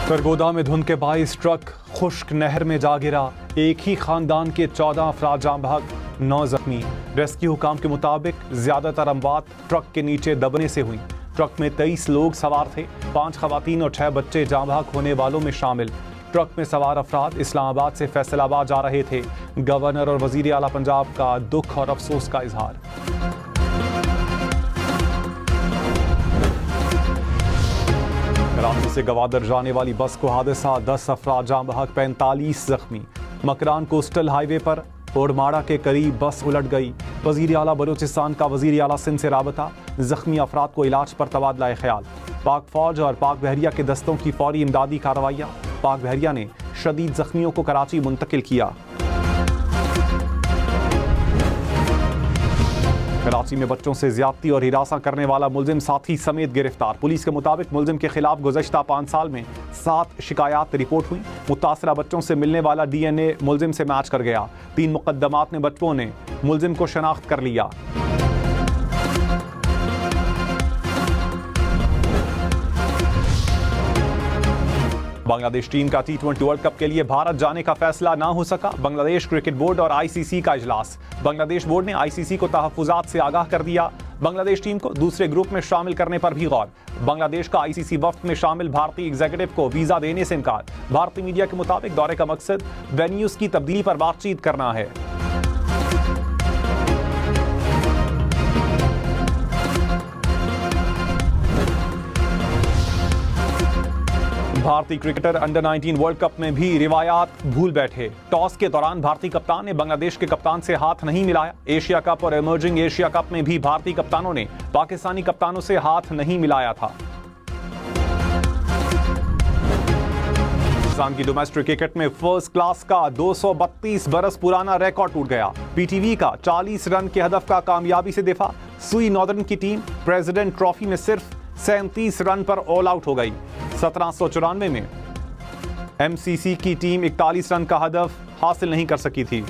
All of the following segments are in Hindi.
सरगोदा में धुंध के बाइस ट्रक खुश्क नहर में जा गिरा। एक ही खानदान के 14 अफराद जाम बहक, 9 जख्मी। रेस्क्यू हुकाम के मुताबिक ज्यादातर अमवात ट्रक के नीचे दबने से हुई। ट्रक में 23 लोग सवार थे, 5 खवातीन और 6 बच्चे जाम बहक होने वालों में शामिल। ट्रक में सवार अफराद इस्लामाबाद से फैसलाबाद जा रहे थे। गवर्नर और वजीर आला पंजाब का दुख और अफसोस का इजहार। कराची से गवादर जाने वाली बस को हादसा, 10 अफराद जाम बहक, 45 जख्मी। मकरान कोस्टल हाईवे पर ओडमाड़ा के करीब बस उलट गई। वजीर आला बलूचिस्तान का वजीर आला सिंध से राबता, जख्मी अफराद को इलाज पर तबादला ख्याल। पाक फौज और पाक बहरिया के दस्तों की फौरी इमदादी कार्रवाइयाँ। पाक बहरिया ने शदीद जख्मियों को कराची मुंतकिल किया। कराची में बच्चों से ज्यादती और हिरासा करने वाला मुलजिम साथी समेत गिरफ्तार। पुलिस के मुताबिक मुलजिम के खिलाफ गुज़श्ता 5 साल में 7 शिकायत रिपोर्ट हुई। मुतासरा बच्चों से मिलने वाला DNA मुलजिम से मैच कर गया। 3 मुकदमात में बच्चों ने मुलजिम को शनाख्त कर लिया। बांग्लादेश टीम का T20 वर्ल्ड कप के लिए भारत जाने का फैसला ना हो सका। बांग्लादेश क्रिकेट बोर्ड और ICC का इजलास। बांग्लादेश बोर्ड ने ICC को तहफ्फुजात से आगाह कर दिया। बांग्लादेश टीम को दूसरे ग्रुप में शामिल करने पर भी गौर। बांग्लादेश का ICC वफ्द में शामिल भारतीय एग्जीक्यूटिव को वीजा देने से इनकार। भारतीय मीडिया के मुताबिक दौरे का मकसद वेन्यूज की तब्दीली पर बातचीत करना है। भारतीय क्रिकेटर अंडर 19 वर्ल्ड कप में भी रिवायात भूल बैठे। टॉस के दौरान भारतीय कप्तान ने बांग्लादेश के कप्तान से हाथ नहीं मिलाया। एशिया कप और इमर्जिंग एशिया कप में भी भारतीय कप्तानों ने पाकिस्तानी कप्तानों से हाथ नहीं मिलाया था। पाकिस्तान की डोमेस्टिक क्रिकेट में फर्स्ट क्लास का 232 बरस पुराना रिकॉर्ड टूट गया। PTV का 40 रन के हदफ का कामयाबी से दिफा। सुई नॉर्दर्न की टीम प्रेसिडेंट ट्रॉफी में सिर्फ 37 रन पर ऑल आउट हो गई। 1794 में MCC की टीम 41 रन का हदफ हासिल नहीं कर सकी थी।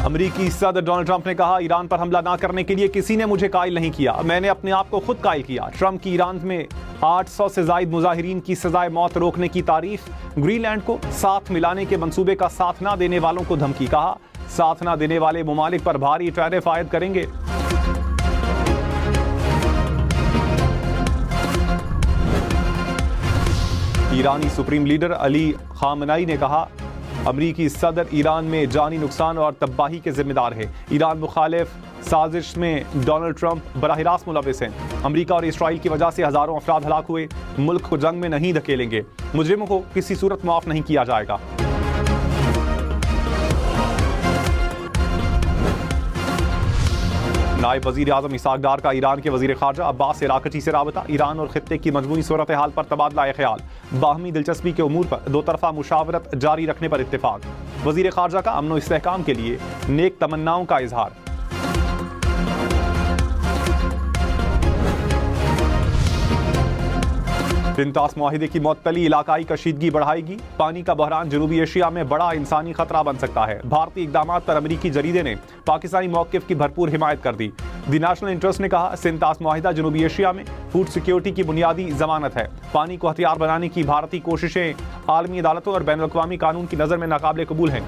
अमेरिकी सदर डोनाल्ड ट्रंप ने कहा, ईरान पर हमला ना करने के लिए किसी ने मुझे कायल नहीं किया, मैंने अपने आप को खुद कायल किया। ट्रंप की ईरान में 800 से ज्यादा मुजाहिरीन की सजाए मौत रोकने की तारीफ। ग्रीनलैंड को साथ मिलाने के मंसूबे का साथ ना देने वालों को धमकी। कहा, साथ ना देने वाले मुमालिक पर भारी टैरिफ आयद करेंगे। ईरानी सुप्रीम लीडर अली खामनाई ने कहा, अमरीकी सदर ईरान में जानी नुकसान और तबाही के जिम्मेदार है। ईरान मुखालिफ साजिश में डोनाल्ड ट्रंप बराह रास्त मुलविस हैं। अमरीका और इसराइल की वजह से हजारों अफराद हलाक हुए। मुल्क को जंग में नहीं धकेलेंगे। मुजरिमों को किसी सूरत माफ नहीं किया जाएगा। नायब वजीर आजम इसाक डार का ईरान के वजीर खारजा अब्बास इराकची से राबता। ईरान और खित्ते की मजमूई सूरत हाल पर तबादला ख्याल। बाहमी दिलचस्पी के उमूर पर 2 तरफा मुशावरत जारी रखने पर इत्तेफाक। वजीर खारजा का अमन व इस्तेहकाम के लिए नेक तमन्नाओं का इजहार। बिंतास मुआहिदे की मुअत्तली इलाकाई कशीदगी बढ़ाएगी। पानी का बहरान जनूबी एशिया में बड़ा इंसानी खतरा बन सकता है। भारतीय इकदामात पर अमेरिकी जरीदे ने पाकिस्तानी मौक़िफ़ की भरपूर हिमायत कर दी। द नेशनल इंटरेस्ट ने कहा, सिंतास मुआहिदा जनूबी एशिया में फूड सिक्योरिटी की बुनियादी जमानत है। पानी को हथियार बनाने की भारतीय कोशिशें आलमी अदालतों और बैनुल अक़वामी कानून की नज़र में नाकाबिले कबूल हैं।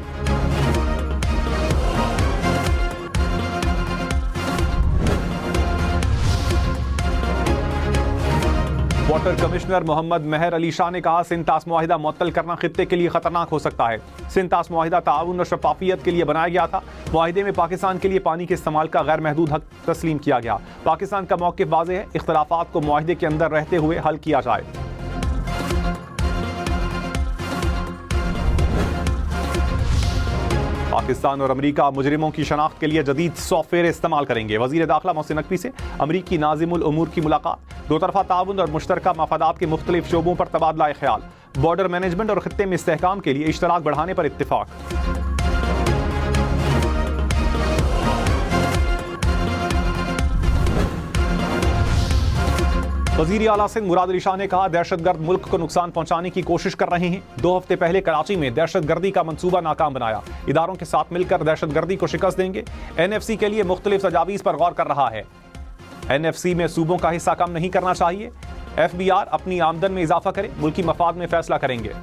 वाटर कमिश्नर मोहम्मद मेहर अली शाह ने कहा, सिंतास मुआहिदा मुअत्तल करना खित्ते के लिए खतरनाक हो सकता है। सिंतास मुआहिदा ताउन और शफाफियत के लिए बनाया गया था। मुआहिदे में पाकिस्तान के लिए पानी के इस्तेमाल का गैर महदूद हक तस्लीम किया गया। पाकिस्तान का मौक़िफ़ वाज़ेह है, इख्तिलाफ़ात को मुआहिदे के अंदर रहते हुए हल किया जाए। पाकिस्तान और अमेरिका मुजरिमों की शनाख्त के लिए जदीद सॉफ्टवेयर इस्तेमाल करेंगे। वज़ीर दाखिला मोहसिन नकवी से अमरीकी नाज़िमुल उमूर की मुलाकात। 2 तरफा ताउन और मुश्तरका मफादात के मुख्तलिफ शोबों पर तबादला ख्याल। बॉर्डर मैनेजमेंट और खित्ते में इस्तेहकाम के लिए इश्तराक बढ़ाने पर इत्तिफाक। वज़ीर आला सिंध मुराद अली शाह ने कहा, दहशतगर्द मुल्क को नुकसान पहुंचाने की कोशिश कर रहे हैं। 2 हफ्ते पहले कराची में दहशतगर्दी का मंसूबा नाकाम बनाया। इदारों के साथ मिलकर दहशतगर्दी को शिकस्त देंगे। NFC के लिए मुख्तलिफ तजावीज़ पर गौर कर रहा है। NFC में सूबों का हिस्सा कम नहीं करना चाहिए। FBR अपनी आमदन में इजाफा करे, मुल्की मफाद में फैसला करेंगे।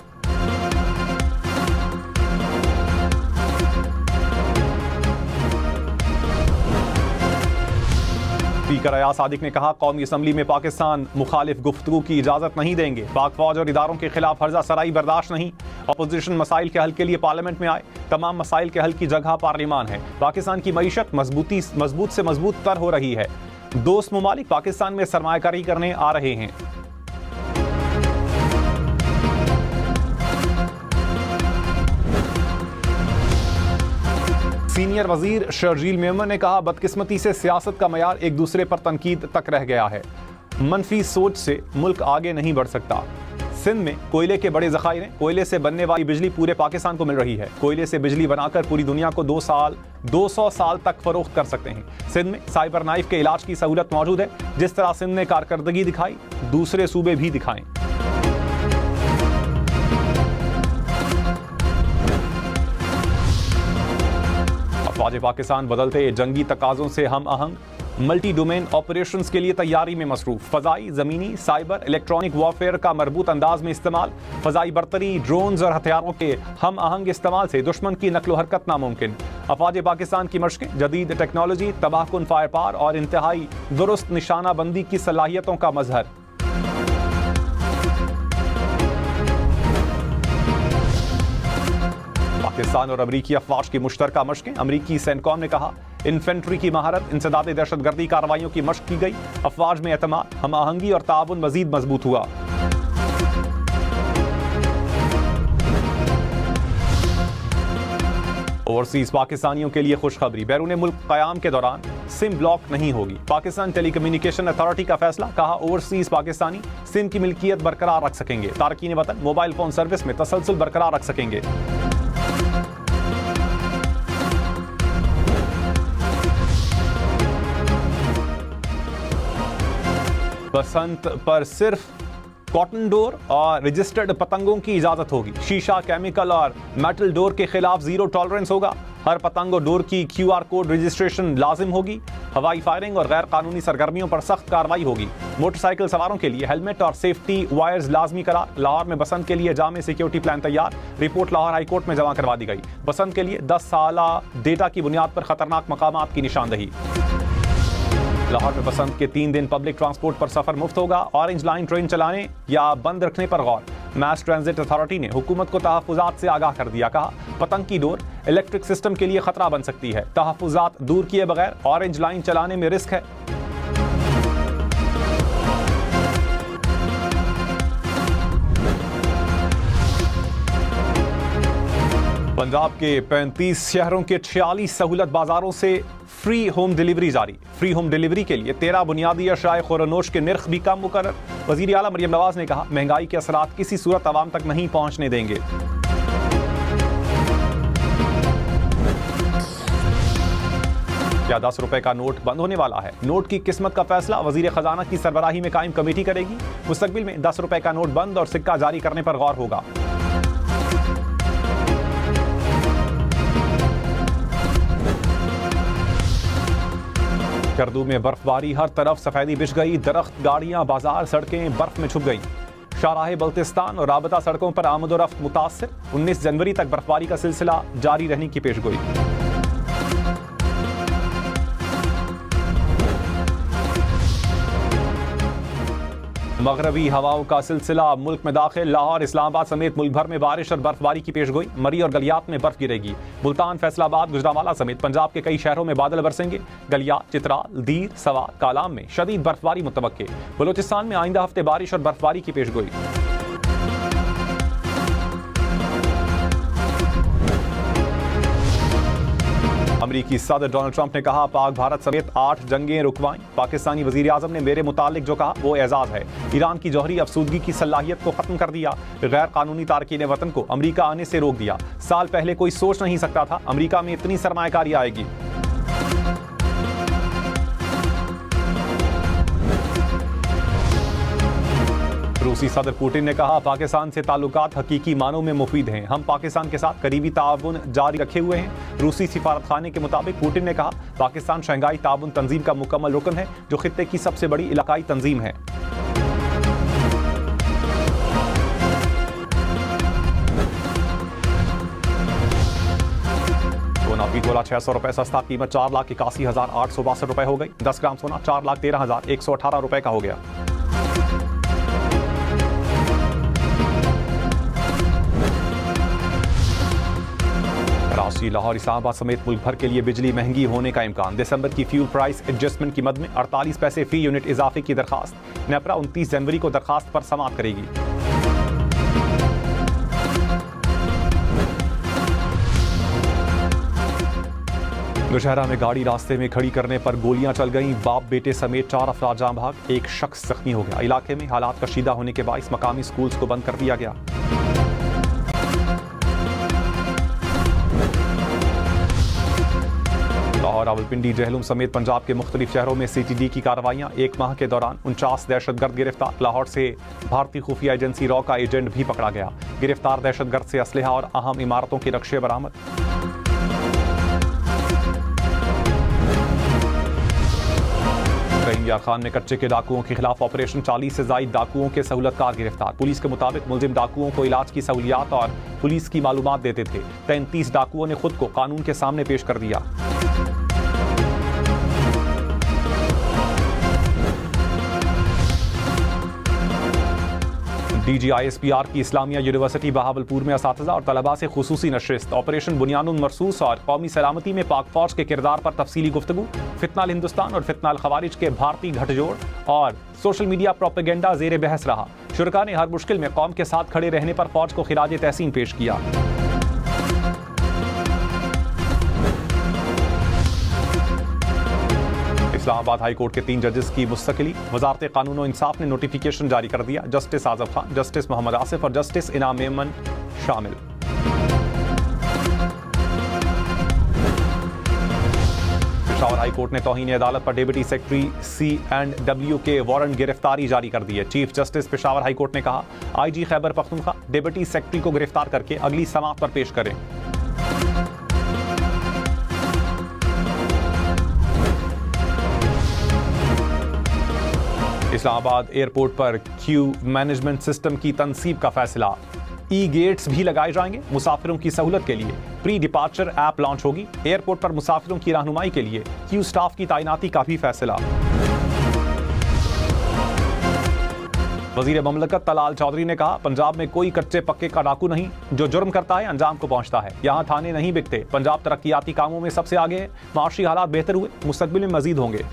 स्पीकर अयाज सादिक ने कहा, कौमी असम्बली में पाकिस्तान मुखालिफ गुफ्तगू की इजाजत नहीं देंगे। पाक फौज और इदारों के खिलाफ हर्जा सराई बर्दाश्त नहीं। अपोजिशन मसाइल के हल के लिए पार्लियामेंट में आए। तमाम मसाइल के हल की जगह पार्लियामान है। पाकिस्तान की मईशत मजबूत से मजबूत तर हो रही है। दोस्त ममालिक पाकिस्तान में सरमायाकारी करने आ रहे हैं। सीनियर वजीर शर्जील मेमन ने कहा, बदकिस्मती से सियासत का मयार एक दूसरे पर तनकीद तक रह गया है। मनफी सोच से मुल्क आगे नहीं बढ़ सकता। सिंध में कोयले के बड़े ज़खायर हैं। कोयले से बनने वाली बिजली पूरे पाकिस्तान को मिल रही है। कोयले से बिजली बनाकर पूरी दुनिया को 200 साल तक फरोख्त कर सकते हैं। सिंध में साइबर नाइफ के इलाज की सहूलत मौजूद है। जिस तरह सिंध ने कारकर्दगी दिखाई, दूसरे सूबे भी दिखाएं। अफवाज पाकिस्तान बदलते जंगी तकाजों से हम आहंग। मल्टी डोमेन ऑपरेशंस के लिए तैयारी में मसरूफ। फजाई, जमीनी, साइबर, इलेक्ट्रॉनिक वॉरफेयर का मरबूत अंदाज में इस्तेमाल। फजाई बर्तरी, ड्रोन्स और हथियारों के हम आहंग इस्तेमाल से दुश्मन की नकलो हरकत नामुमकिन। अफवाज पाकिस्तान की मशकें जदीद टेक्नोलॉजी, तबाहकुन फायर पार और इंतहाई दुरुस्त निशाना बंदी की सलाहियतों का मजहर। पाकिस्तान और अमरीकी अफवाज की मुश्तरका मशकें। अमरीकी सेंटकॉम ने कहा, इन्फेंट्री की महारत, इंसदाद दहशतगर्दी कार्रवाइयों की मशक की गई। अफवाज में एतमाद, हम आहंगी और ताउन मजीद मजबूत हुआ। ओवरसीज पाकिस्तानियों के लिए खुशखबरी, बैरून मुल्क क़याम के दौरान सिम ब्लॉक नहीं होगी। पाकिस्तान टेलीकम्युनिकेशन अथॉरिटी का फैसला, कहा ओवरसीज पाकिस्तानी सिम की मिल्कियत बरकरार रख सकेंगे। तारकीन वतन मोबाइल फोन सर्विस में तसलसल बरकरार रख सकेंगे। बसंत पर सिर्फ कॉटन डोर और रजिस्टर्ड पतंगों की इजाजत होगी। शीशा, केमिकल और मेटल डोर के खिलाफ जीरो टॉलरेंस होगा। हर पतंग और डोर की QR कोड रजिस्ट्रेशन लाजिम होगी। हवाई फायरिंग और गैर कानूनी सरगर्मियों पर सख्त कार्रवाई होगी। मोटरसाइकिल सवारों के लिए हेलमेट और सेफ्टी वायर्स लाजमी करार। लाहौर में बसंत के लिए जामे सिक्योरिटी प्लान तैयार। रिपोर्ट लाहौर हाईकोर्ट में जमा करवा दी गई। बसंत के लिए 10 साला डेटा की बुनियाद पर खतरनाक मकामात की निशानदही। लाहौर में बसंत के 3 दिन पब्लिक ट्रांसपोर्ट पर सफर मुफ्त होगा। ऑरेंज लाइन ट्रेन चलाने या बंद रखने पर गौर। मैस ट्रांजिट अथॉरिटी ने हुकूमत को तहफ़्फ़ुज़ात से आगाह कर दिया। कहा, पतंग की डोर इलेक्ट्रिक सिस्टम के लिए खतरा बन सकती है। तहफ़्फ़ुज़ात दूर किए बगैर ऑरेंज लाइन चलाने में रिस्क है। पंजाब के 35 शहरों के 46 सहूलत बाजारों से फ्री होम डिलीवरी जारी। फ्री होम डिलीवरी के लिए 13 बुनियादी अशाए खुरनोश के निर्ख भी कम मुकर्रर। वज़ीर आला मरियम नवाज ने कहा, महंगाई के असरात किसी सूरत आवाम तक नहीं पहुंचने देंगे। क्या 10 रुपए का नोट बंद होने वाला है? नोट की किस्मत का फैसला वजीर खजाना की सरबराही में कायम कमेटी करेगी। मुस्तकबिल में 10 रुपए का नोट बंद और सिक्का जारी करने पर गौर होगा। करदू में बर्फबारी, हर तरफ सफेदी बिछ गई। दरख्त, गाड़ियां, बाजार, सड़कें बर्फ में छुप गई। शाहराह बल्तिस्तान और राबता सड़कों पर आमद-ओ-रफ्त मुतासिर। 19 जनवरी तक बर्फबारी का सिलसिला जारी रहने की पेशगोई। मगरबी हवाओं का सिलसिला मुल्क में दाखिल। लाहौर, इस्लामाबाद समेत मुल्क भर में बारिश और बर्फबारी की पेशगोई। मरी और गलियात में बर्फ गिरेगी। मुल्तान, फैसलाबाद, गुजरांवाला समेत पंजाब के कई शहरों में बादल बरसेंगे। गलियात, चित्राल, दीर, सवार, कालाम में शदीद बर्फबारी मुतवक्के। बलोचिस्तान में आइंदा हफ्ते बारिश और बर्फबारी की पेशगोई। अमरीकी सदर डोनाल्ड ट्रंप ने कहा, पाक भारत समेत 8 जंगें रुकवाईं। पाकिस्तानी वजीर आजम ने मेरे मुतालिक जो कहा वो एजाज है। ईरान की जौहरी अफसूदगी की सलाहियत को खत्म कर दिया। गैर कानूनी तारकीन वतन को अमरीका आने से रोक दिया। साल पहले कोई सोच नहीं सकता था अमरीका में इतनी सरमायाकारी आएगी। रूस रूसी सदर पुतिन ने कहा, पाकिस्तान से ताल्लुकात हकीकी मानों में मुफीद हैं। हम पाकिस्तान के साथ करीबी ताउन जारी रखे हुए हैं। रूसी सिफारतखाने के मुताबिक पुतिन ने कहा, पाकिस्तान शंघाई ताउन तंजीम का मुकम्मल रुकन है, जो खित्ते की सबसे बड़ी इलाकाई तंजीम है। सोना फी तोला 600 रुपए सस्ता, कीमत 4,81,862 रुपए हो गई। 10 ग्राम सोना 4,13,118 रुपए का हो गया। कराची, लाहौर, इस्लामाबाद समेत मुल्क भर के लिए बिजली महंगी होने का इम्कान। दिसंबर की फ्यूल प्राइस एडजस्टमेंट की मद में 48 पैसे फी यूनिट इजाफे की दरखास्त। नेपरा 29 जनवरी को दरखास्त पर समाअत करेगी। नौशहरा में गाड़ी रास्ते में खड़ी करने पर गोलियां चल गईं। बाप बेटे समेत 4 अफराद जाम भाग, एक शख्स जख्मी हो गया। इलाके में हालात कशीदा होने के बाइस मकामी स्कूल्स को बंद कर दिया गया। लाहौर, रावलपिंडी, जहलुम समेत पंजाब के मुख्तलिफ शहरों में CTD की कार्रवाइयां। एक माह के दौरान 49 दहशतगर्द गिरफ्तार। लाहौर से भारतीय खुफिया एजेंसी रॉ का एजेंट भी पकड़ा गया। गिरफ्तार दहशतगर्द से असलहा और अहम इमारतों के नक्शे बरामद। यार खान में कच्चे के डाकुओं के खिलाफ ऑपरेशन, 40 से ज्यादा डाकुओं के सहूलतकार गिरफ्तार। पुलिस के मुताबिक मुलजिम डाकुओं को इलाज की सहूलियात और पुलिस की मालूमात देते थे। 33 डाकुओं ने खुद को कानून के सामने पेश कर दिया। DGISPR की इस्लामिया यूनिवर्सिटी बहावलपुर में असातिज़ा और तलबा से खुसूसी नशस्त। ऑपरेशन बुनियानुन मरसूस और कौमी सलामती में पाक फौज के किरदार पर तफसीली गुफ्तगू। फितनाल हिंदुस्तान और फितनाल खवारिज के भारतीय गठजोड़ और सोशल मीडिया प्रोपेगेंडा जेर बहस रहा। शुरका ने हर मुश्किल में कौम के साथ खड़े रहने पर फौज को खिराज तहसीन पेश किया। इस्लामाबाद हाई कोर्ट के 3 जजेस की मुस्तकिली। वजारत कानून और इंसाफ ने नोटिफिकेशन जारी कर दिया। जस्टिस आजम खान, जस्टिस मोहम्मद आसिफ और जस्टिस इनाम मेमन शामिल। पेशावर हाई कोर्ट ने तौहीन अदालत पर डिप्टी सेक्रेटरी C&W के वारंट गिरफ्तारी जारी कर दी है। Chief justice Peshawar high court ने कहा, IG Khyber Pakhtunkhwa deputy secretary को गिरफ्तार करके अगली समाअत पर पेश करें। इस्लामाबाद एयरपोर्ट पर क्यू मैनेजमेंट सिस्टम की तनसीब का फैसला। गेट्स भी लगाए जाएंगे। मुसाफिरों की सहूलत के लिए प्री डिपार्चर ऐप लॉन्च होगी। एयरपोर्ट पर मुसाफिरों की रहनुमाई के लिए क्यू स्टाफ की तैनाती का भी फैसला। वजीर ममलकत तलाल चौधरी ने कहा, पंजाब में कोई कच्चे पक्के का डाकू नहीं, जो जुर्म करता है अंजाम को पहुंचता है। यहाँ थाने नहीं बिकते। पंजाब तरक्याती कामों में सबसे आगे है। माशी हालात बेहतर हुए, मुस्तकबिल में मजीद होंगे।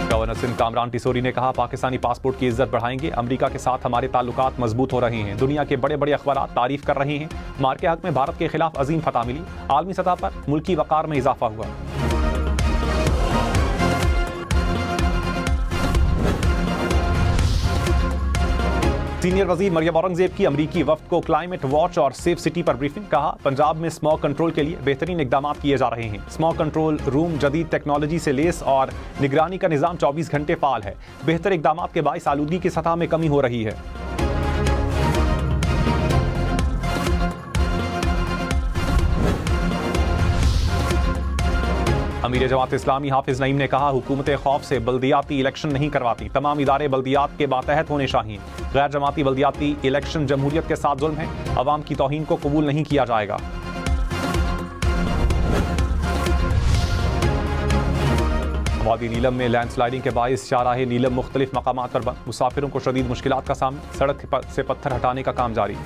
गवर्नर सिंध कामरान टिसोरी ने कहा, पाकिस्तानी पासपोर्ट की इज्जत बढ़ाएंगे। अमेरिका के साथ हमारे ताल्लुकात मजबूत हो रहे हैं। दुनिया के बड़े बड़े अखबार तारीफ कर रहे हैं। मार के हक में भारत के खिलाफ अजीम फतह मिली। आलमी सतह पर मुल्की वकार में इजाफा हुआ। सीनियर वजीर मरियम औरंगजेब की अमरीकी वफ्द को क्लाइमेट वॉच और सेफ सिटी पर ब्रीफिंग। कहा, पंजाब में स्मॉग कंट्रोल के लिए बेहतरीन इकदाम किए जा रहे हैं। स्मॉग कंट्रोल रूम जदीद टेक्नोलॉजी से लेस और निगरानी का निज़ाम 24 घंटे फाल है। बेहतर इकदाम के बाइस आलूदगी की सतह में कमी हो रही है। अमीर जमात इस्लामी हाफिज नईम ने कहा, हुकूमत खौफ से बल्दियाती इलेक्शन नहीं करवाती। तमाम इदारे बल्दियात के बातहत होने चाहिए। गैर जमाती बल्दियाती इलेक्शन जमहूरियत के साथ जुल्म है। अवाम की तौहीन को कबूल नहीं किया जाएगा। वादी नीलम में लैंडस्लाइडिंग के बाइस शाहराह नीलम मुख्तलिफ मकामात पर बंद। मुसाफिरों को शदीद मुश्किलात का सामना। सड़क से पत्थर हटाने का काम जारी।